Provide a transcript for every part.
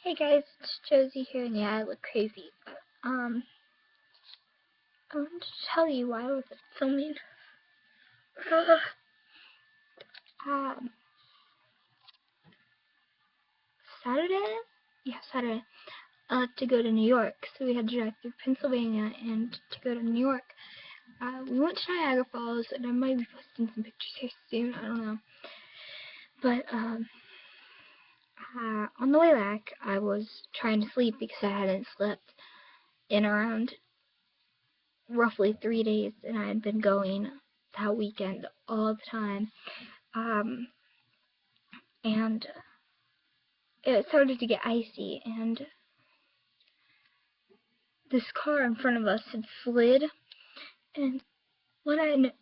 Hey guys, it's Josie here, and yeah, I look crazy, but, I wanted to tell you why I wasn't filming, um, Saturday? Yeah, Saturday, to go to New York, so we had to drive through Pennsylvania, and to go to New York. We went to Niagara Falls, and I might be posting some pictures here soon, I don't know, but, on the way back, I was trying to sleep because I hadn't slept in around roughly 3 days, and I had been going that weekend all the time, and it started to get icy, and this car in front of us had slid, and I'm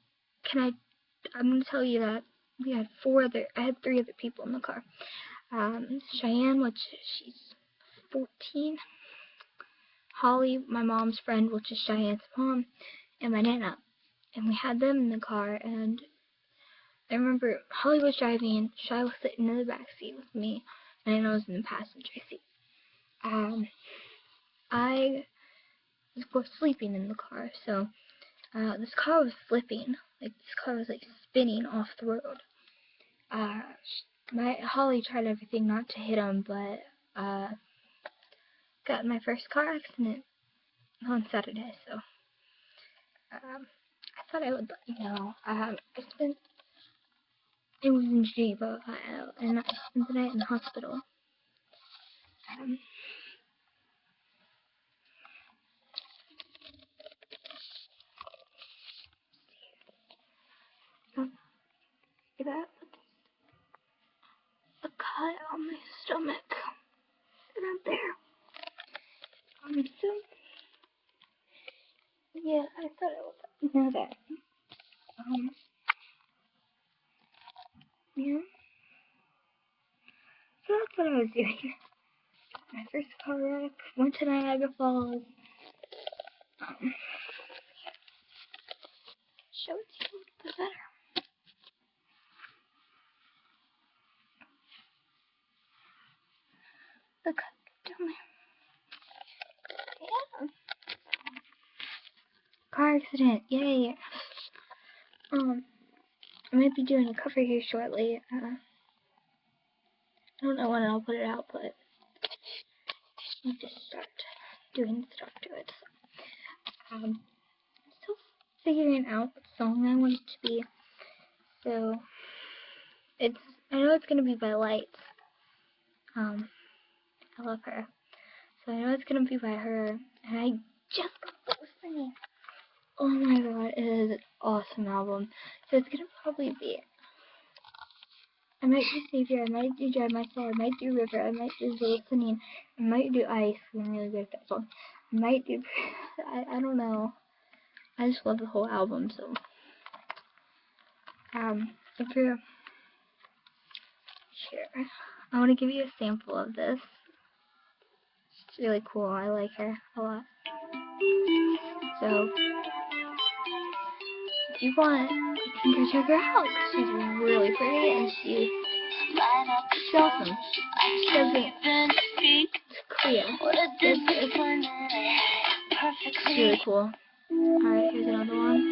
going to tell you that I had 3 other people in the car. Cheyenne, which she's 14, Holly, my mom's friend, which is Cheyenne's mom, and my nana, and we had them in the car, and I remember Holly was driving, Shy was sitting in the back seat with me, and I was in the passenger seat. I was, of course, sleeping in the car, so this car was flipping, this car was spinning off the road. Holly tried everything not to hit him, but got in my first car accident on Saturday, so I thought I would let you know. It was in Geneva, and I spent the night in the hospital. See that? A cut on my stomach. Right there. So, yeah, I thought I would let you know that. Yeah. So that's what I was doing. My first car wreck, went to Niagara Falls. Show it to you a little bit better. Look down there. Yeah. Car accident, yay. I might be doing a cover here shortly. I don't know when I'll put it out, but I need to start doing stuff to it. I'm still figuring out what song I want it to be. So I know it's gonna be by Lights. I love her. So I know it's gonna be by her, and I just got those singing. Oh my god, it is an awesome album. So it's gonna probably be, I might do Savior, I might do Drive My Soul, I might do River, I might do Listening, I might do Ice, I'm really good at that song. I might do, I don't know. I just love the whole album, so. If you're here, I want to give you a sample of this. It's really cool, I like her a lot. So, if you want, you can go check her out. She's really pretty, and she's awesome. She does it. It's clear. It's really cool. Alright, here's another one.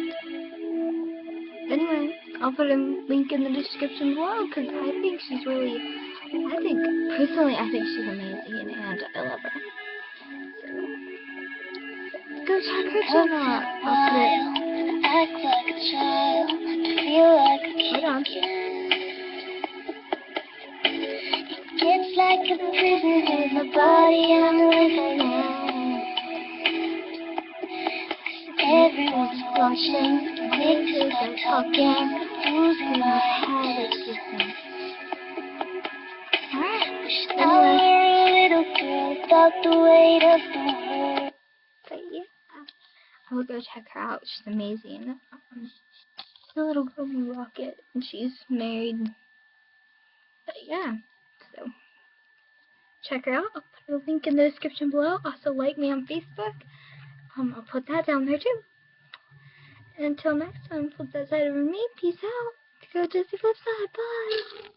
Anyway, I'll put a link in the description below, because personally, I think she's amazing, and I love her. So, go check her channel out. I'll put it. Act like a child, feel like a kid. Hold on. It's like a prison in the body I'm living in. Everyone's watching, niggas are talking, losing my head, it's just me. Alright, wish I were a little girl without the weight of the world. But yeah, I will go check her out, she's amazing. She's a little girl who rocket, and she's married. But yeah, so check her out. I'll put a link in the description below. Also like me on Facebook. I'll put that down there too. And until next time, flip that side over me. Peace out. Go Josie flip side. Bye.